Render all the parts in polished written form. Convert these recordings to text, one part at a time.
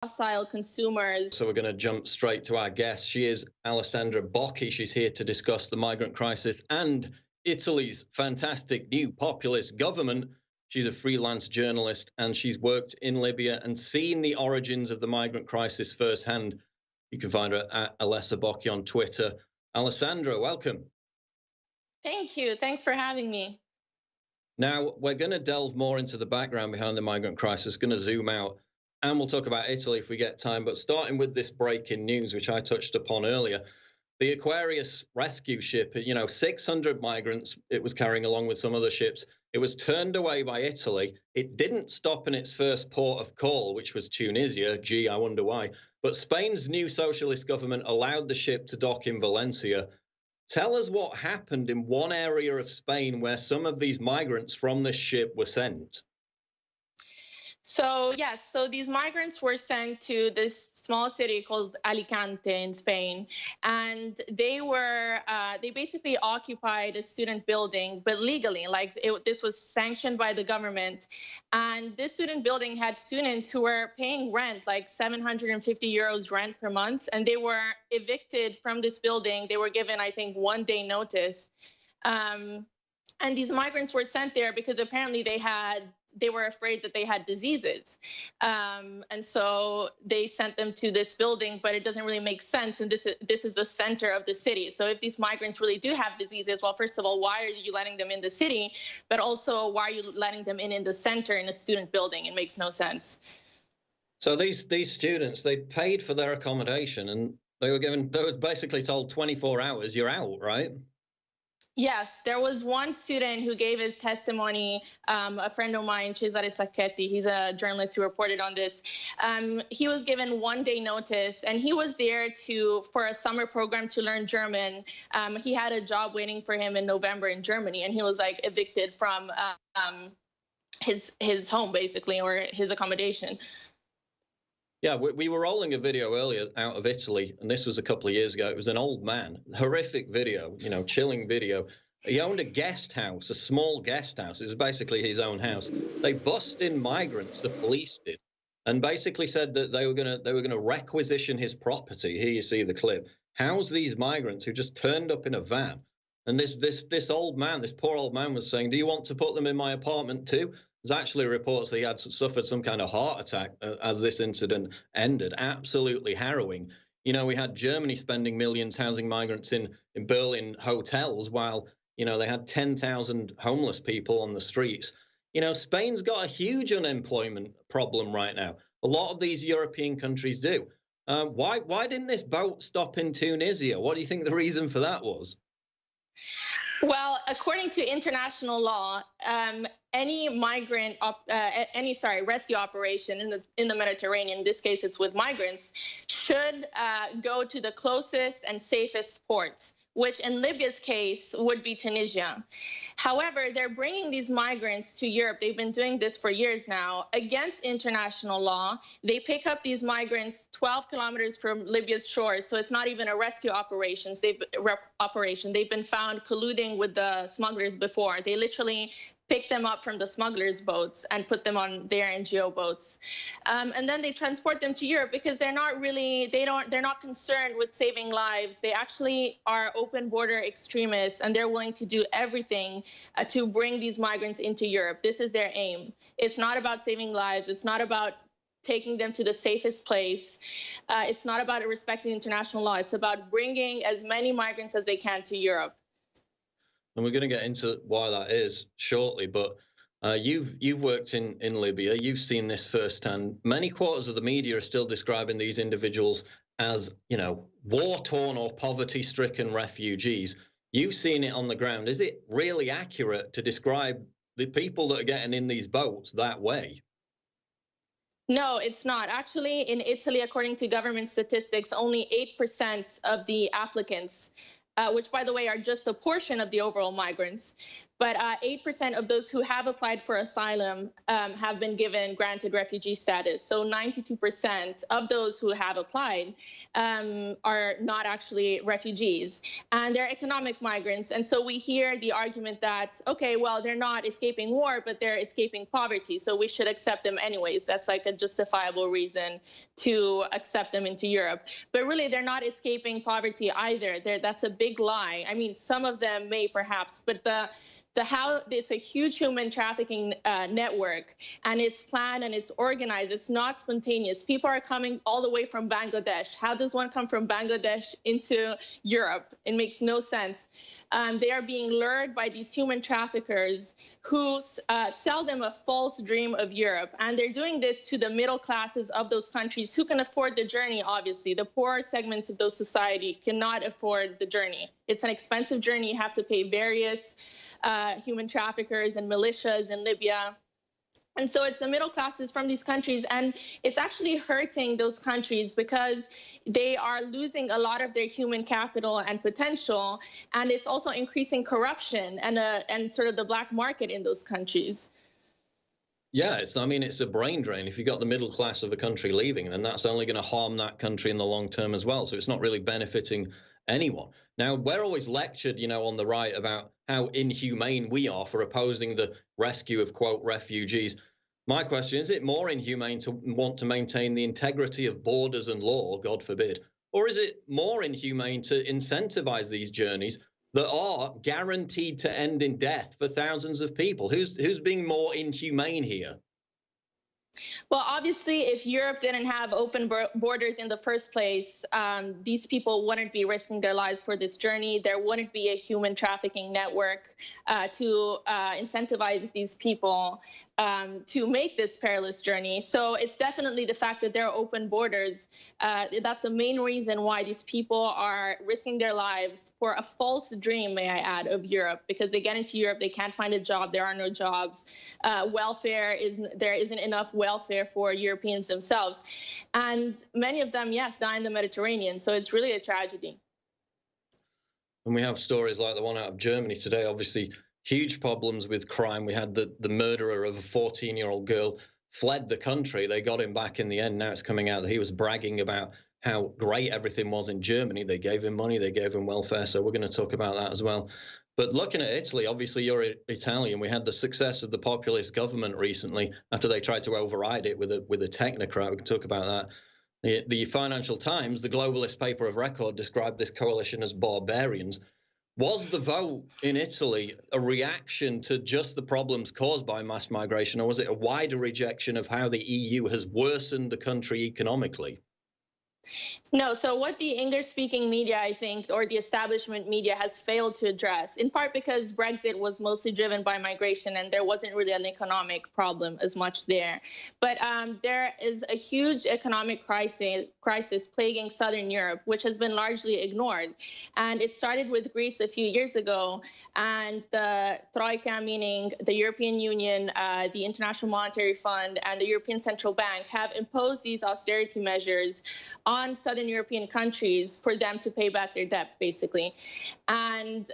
docile consumers. So we're going to jump straight to our guest. She is Alessandra Bocchi. She's here to discuss the migrant crisis and Italy's fantastic new populist government. She's a freelance journalist and she's worked in Libya and seen the origins of the migrant crisis firsthand. You can find her at Alessa Bocchi on Twitter. Alessandra, welcome. Thank you. Thanks for having me. Now, we're going to delve more into the background behind the migrant crisis, going to zoom out, and we'll talk about Italy if we get time. But starting with this breaking news, which I touched upon earlier, the Aquarius rescue ship, 600 migrants it was carrying along with some other ships. It was turned away by Italy. It didn't stop in its first port of call, which was Tunisia. Gee, I wonder why. But Spain's new socialist government allowed the ship to dock in Valencia. Tell us what happened in one area of Spain where some of these migrants from this ship were sent. So yes, so these migrants were sent to this small city called Alicante in Spain, and they basically occupied a student building, but legally, this was sanctioned by the government. And this student building had students who were paying rent, like 750 euros rent per month, and they were evicted from this building. They were given, I think, 1 day notice. And these migrants were sent there because apparently they were afraid that they had diseases. And so they sent them to this building, but it doesn't really make sense. And this is the center of the city. So if these migrants really do have diseases, well, first of all, why are you letting them in the city? But also, why are you letting them in the center in a student building? It makes no sense. So these students, they paid for their accommodation and they were basically told 24 hours, you're out, right? Yes, there was one student who gave his testimony, a friend of mine, Cesare Sacchetti, he's a journalist who reported on this. He was given 1 day notice and he was there for a summer program to learn German. He had a job waiting for him in November in Germany, and he was like evicted from his home basically, or his accommodation. Yeah, we were rolling a video earlier out of Italy, and this was a couple of years ago. It was an old man, horrific video, chilling video. He owned a guest house, a small guest house. It was basically his own house. They bussed in migrants, the police did, and basically said that they were gonna requisition his property. Here you see the clip. House these migrants who just turned up in a van. And this old man, this poor old man was saying, do you want to put them in my apartment too? There's actually reports that he had suffered some kind of heart attack as this incident ended. Absolutely harrowing. We had Germany spending millions housing migrants in Berlin hotels while, they had 10,000 homeless people on the streets. Spain's got a huge unemployment problem right now. A lot of these European countries do. Why didn't this boat stop in Tunisia? What do you think the reason for that was? Well, according to international law, any rescue operation in the Mediterranean, in this case it's with migrants, should go to the closest and safest ports, which in Libya's case would be Tunisia. However, they're bringing these migrants to Europe. They've been doing this for years now against international law. They pick up these migrants 12 kilometers from Libya's shores, so it's not even a rescue operation. They've been found colluding with the smugglers before. They literally pick them up from the smugglers' boats and put them on their NGO boats. And then they transport them to Europe because they're not concerned with saving lives. They actually are open border extremists, and they're willing to do everything to bring these migrants into Europe. This is their aim. It's not about saving lives. It's not about taking them to the safest place. It's not about respecting international law. It's about bringing as many migrants as they can to Europe. And we're going to get into why that is shortly, but you've worked in Libya. You've seen this firsthand. Many quarters of the media are still describing these individuals as, war-torn or poverty-stricken refugees. You've seen it on the ground. Is it really accurate to describe the people that are getting in these boats that way? No, it's not. Actually, in Italy, according to government statistics, only 8% of the applicants, which, by the way, are just a portion of the overall migrants, but 8% of those who have applied for asylum have been given granted refugee status. So 92% of those who have applied are not actually refugees, and they're economic migrants. And so we hear the argument that, okay, well, they're not escaping war, but they're escaping poverty, so we should accept them anyways. That's like a justifiable reason to accept them into Europe. But really, they're not escaping poverty either. That's a big lie. I mean, some of them may perhaps, but how it's a huge human trafficking network, and it's planned and it's organized. It's not spontaneous. People are coming all the way from Bangladesh. How does one come from Bangladesh into Europe? It makes no sense. They are being lured by these human traffickers who sell them a false dream of Europe. And they're doing this to the middle classes of those countries who can afford the journey, obviously. The poorer segments of those society cannot afford the journey. It's an expensive journey. You have to pay various human traffickers and militias in Libya. And so it's the middle classes from these countries, and it's actually hurting those countries because they are losing a lot of their human capital and potential, and it's also increasing corruption and sort of the black market in those countries. Yeah, I mean, it's a brain drain. If you've got the middle class of a country leaving, then that's only going to harm that country in the long term as well. So it's not really benefiting anyone. Now, we're always lectured, on the right about how inhumane we are for opposing the rescue of, quote, refugees. My question, is it more inhumane to want to maintain the integrity of borders and law, God forbid, or is it more inhumane to incentivize these journeys that are guaranteed to end in death for thousands of people? Who's being more inhumane here? Well, obviously, if Europe didn't have open borders in the first place, these people wouldn't be risking their lives for this journey. There wouldn't be a human trafficking network to incentivize these people to make this perilous journey. So it's definitely the fact that there are open borders. That's the main reason why these people are risking their lives for a false dream, may I add, of Europe, because they get into Europe, they can't find a job, there are no jobs. There isn't enough welfare for Europeans themselves. And many of them, yes, die in the Mediterranean. So it's really a tragedy. And we have stories like the one out of Germany today, obviously huge problems with crime. We had the murderer of a 14-year-old girl fled the country. They got him back in the end. Now it's coming out that he was bragging about how great everything was in Germany. They gave him money, they gave him welfare. So we're going to talk about that as well. But looking at Italy, obviously you're Italian. We had the success of the populist government recently after they tried to override it with a technocrat. We can talk about that. The Financial Times, the globalist paper of record, described this coalition as barbarians. Was the vote in Italy a reaction to just the problems caused by mass migration, or was it a wider rejection of how the EU has worsened the country economically? No, so what the English-speaking media, I think, or the establishment media has failed to address, in part because Brexit was mostly driven by migration and there wasn't really an economic problem as much there. But there is a huge economic crisis plaguing Southern Europe, which has been largely ignored. And it started with Greece a few years ago, and the Troika, meaning the European Union, the International Monetary Fund, and the European Central Bank have imposed these austerity measures on Southern European countries for them to pay back their debt, basically. And,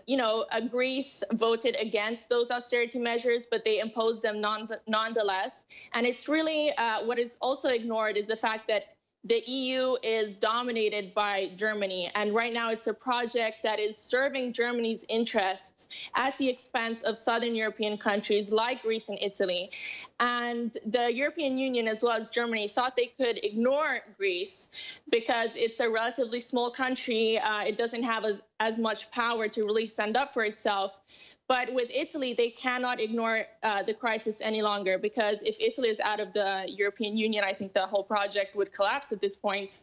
Greece voted against those austerity measures, but they imposed them nonetheless. And it's really what is also ignored is the fact that the EU is dominated by Germany. And right now it's a project that is serving Germany's interests at the expense of Southern European countries like Greece and Italy. And the European Union, as well as Germany, thought they could ignore Greece because it's a relatively small country. It doesn't have as much power to really stand up for itself. But with Italy, they cannot ignore the crisis any longer, because if Italy is out of the European Union, I think the whole project would collapse at this point.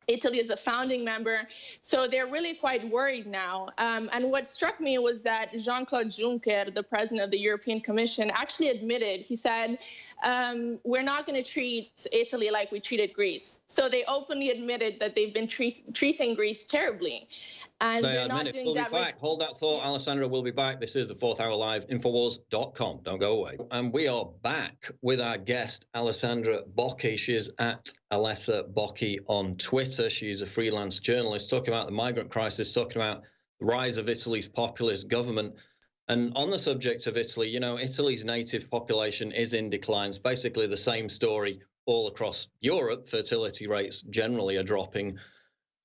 Italy is a founding member, so they're really quite worried now. And what struck me was that Jean-Claude Juncker, the president of the European Commission, actually admitted, he said, we're not going to treat Italy like we treated Greece. So they openly admitted that they've been treating Greece terribly. And they're not doing that. We'll be back. Hold that thought, Alessandra. We'll be back. This is the Fourth Hour Live, Infowars.com. Don't go away. And we are back with our guest, Alessandra Bocchi. She is at Alessa Bocchi on Twitter. She's a freelance journalist talking about the migrant crisis, talking about the rise of Italy's populist government. And on the subject of Italy, Italy's native population is in decline. It's basically the same story all across Europe. Fertility rates generally are dropping.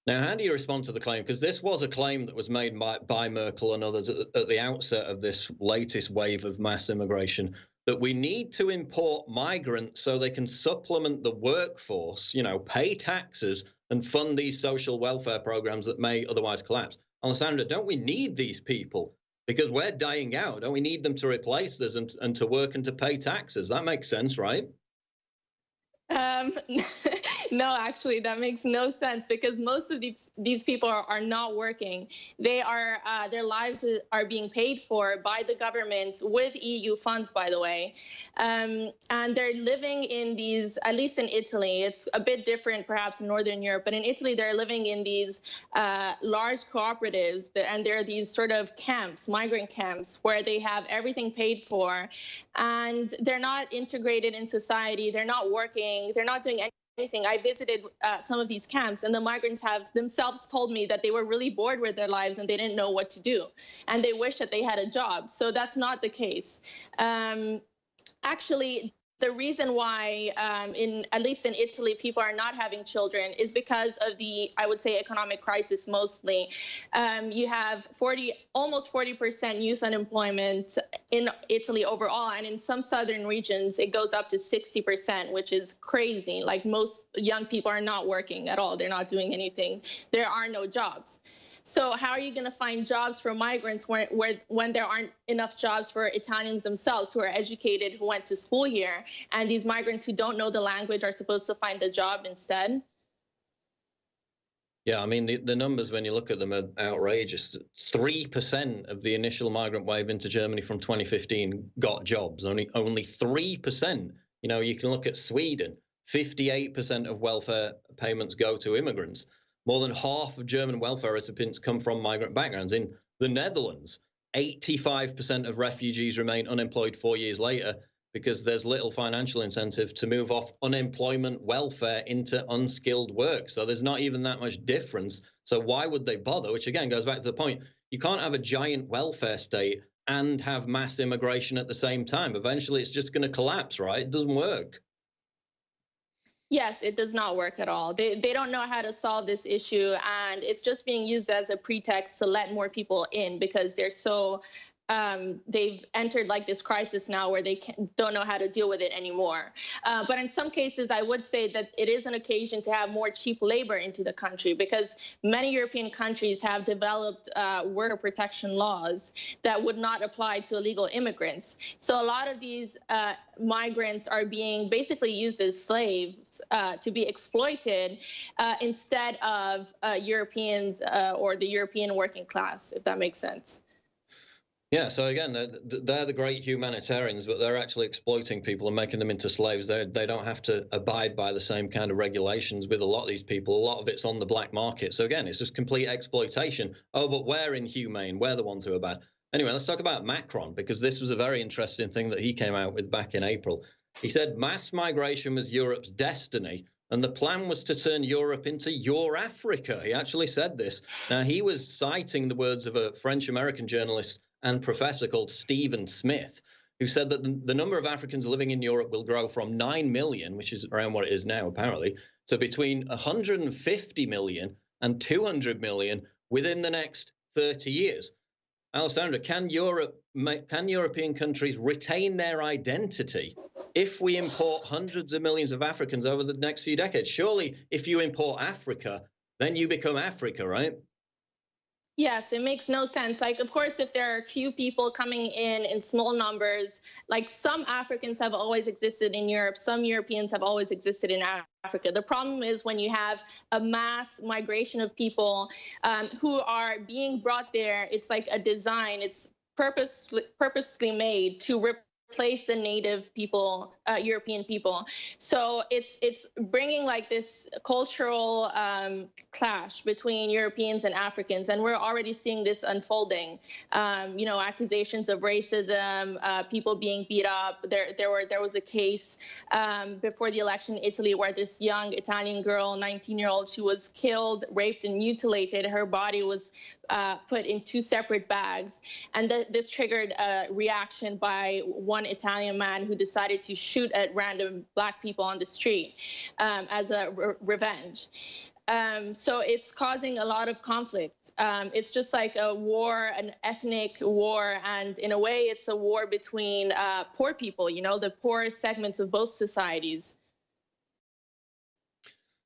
Now, how do you respond to the claim? Because this was a claim that was made by Merkel and others at the outset of this latest wave of mass immigration, that we need to import migrants so they can supplement the workforce, pay taxes and fund these social welfare programs that may otherwise collapse. Alessandra, don't we need these people? Because we're dying out. Don't we need them to replace us and to work and to pay taxes? That makes sense, right? Um, no, actually, that makes no sense because most of these people are not working. They are their lives are being paid for by the government with EU funds, by the way, and they're living in these. At least in Italy, it's a bit different, perhaps in Northern Europe, but in Italy, they're living in these large cooperatives, and there are these sort of camps, migrant camps, where they have everything paid for, and they're not integrated in society. They're not working. They're not doing anything. I visited some of these camps, and the migrants have themselves told me that they were really bored with their lives and they didn't know what to do, and they wish that they had a job. So that's not the case. Actually, the reason why, at least in Italy, people are not having children is because of the, I would say, economic crisis mostly. You have almost 40% youth unemployment in Italy overall, and in some southern regions, it goes up to 60%, which is crazy. Like most young people are not working at all. They're not doing anything. There are no jobs. So how are you going to find jobs for migrants when there aren't enough jobs for Italians themselves who are educated, who went to school here, and these migrants who don't know the language are supposed to find a job instead? Yeah, I mean, the numbers, when you look at them, are outrageous. 3% of the initial migrant wave into Germany from 2015 got jobs. Only 3%. You can look at Sweden. 58% of welfare payments go to immigrants. More than half of German welfare recipients come from migrant backgrounds. In the Netherlands, 85% of refugees remain unemployed 4 years later because there's little financial incentive to move off unemployment welfare into unskilled work. So there's not even that much difference. So why would they bother? Which again goes back to the point, you can't have a giant welfare state and have mass immigration at the same time. Eventually it's just going to collapse, right? It doesn't work. Yes, it does not work at all. They don't know how to solve this issue, and it's just being used as a pretext to let more people in because they're so they've entered like this crisis now where they don't know how to deal with it anymore. But in some cases, I would say that it is an occasion to have more cheap labor into the country because many European countries have developed worker protection laws that would not apply to illegal immigrants. So a lot of these migrants are being basically used as slaves to be exploited instead of Europeans or the European working class, if that makes sense. Yeah, so again, they're the great humanitarians, but they're actually exploiting people and making them into slaves. They don't have to abide by the same kind of regulations with a lot of these people. A lot of it's on the black market. So again, it's just complete exploitation. Oh, but we're inhumane. We're the ones who are bad. Anyway, let's talk about Macron, because this was a very interesting thing that he came out with back in April. He said mass migration was Europe's destiny, and the plan was to turn Europe into your Africa. He actually said this. Now, he was citing the words of a French-American journalist and professor called Stephen Smith, who said that the number of Africans living in Europe will grow from 9 million, which is around what it is now, apparently, to between 150 million and 200 million within the next 30 years. Alessandra, can European countries retain their identity if we import hundreds of millions of Africans over the next few decades? Surely, if you import Africa, then you become Africa, right? Yes, it makes no sense. Like, of course, if there are few people coming in small numbers, like some Africans have always existed in Europe, some Europeans have always existed in Africa. The problem is when you have a mass migration of people who are being brought there, it's like a design, it's purposely made to replace the native people, European people. So it's bringing like this cultural clash between Europeans and Africans, and we're already seeing this unfolding. Accusations of racism, people being beat up. There was a case before the election in Italy where this young Italian girl, 19-year-old, she was killed, raped, and mutilated. Her body was put in 2 separate bags, and this triggered a reaction by one Italian man who decided to shoot at random Black people on the street as a revenge. So it's causing a lot of conflict. It's just like a war, an ethnic war, and in a way, it's a war between poor people, the poorest segments of both societies.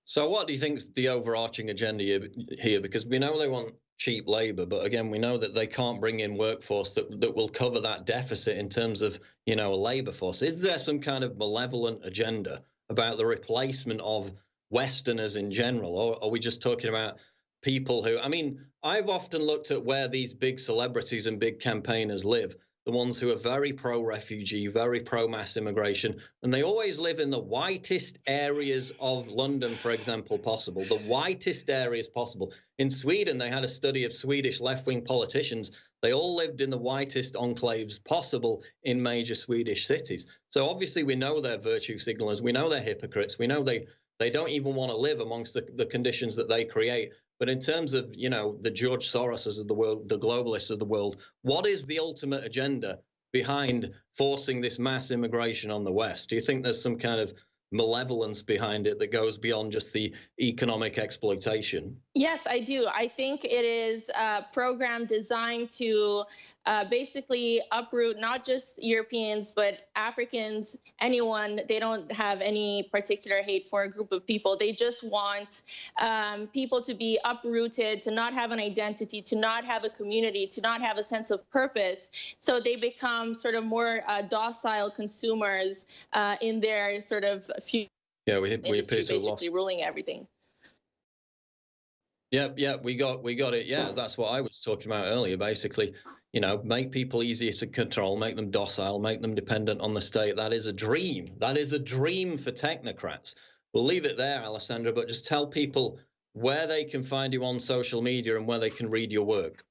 So what do you think is the overarching agenda here? Because we know they want cheap labor, but again, we know that they can't bring in workforce that will cover that deficit in terms of, a labor force. Is there some kind of malevolent agenda about the replacement of Westerners in general? Or are we just talking about people who, I've often looked at where these big celebrities and big campaigners live, the ones who are very pro-refugee, very pro-mass immigration, and they always live in the whitest areas of London, for example, possible, the whitest areas possible. In Sweden, they had a study of Swedish left-wing politicians. They all lived in the whitest enclaves possible in major Swedish cities. So obviously we know they're virtue signalers, we know they're hypocrites, we know they don't even want to live amongst the conditions that they create. But in terms of, the George Soroses of the world, the globalists of the world, what is the ultimate agenda behind forcing this mass immigration on the West? Do you think there's some kind of malevolence behind it that goes beyond just the economic exploitation? Yes, I do. I think it is a program designed to basically uproot not just Europeans, but Africans, anyone. They don't have any particular hate for a group of people. They just want people to be uprooted, to not have an identity, to not have a community, to not have a sense of purpose. So they become sort of more docile consumers in their sort of future. Yeah, we appear to have lost. Basically ruling everything. Yeah, we got it. Yeah, that's what I was talking about earlier. Basically, make people easier to control, make them docile, make them dependent on the state. That is a dream. That is a dream for technocrats. We'll leave it there, Alessandra, but just tell people where they can find you on social media and where they can read your work.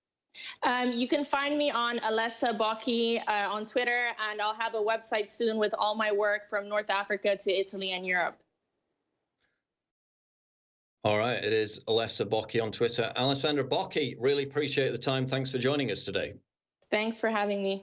You can find me on Alessa Bocchi on Twitter, and I'll have a website soon with all my work from North Africa to Italy and Europe. All right, it is Alessa Bocchi on Twitter. Alessandra Bocchi, really appreciate the time. Thanks for joining us today. Thanks for having me.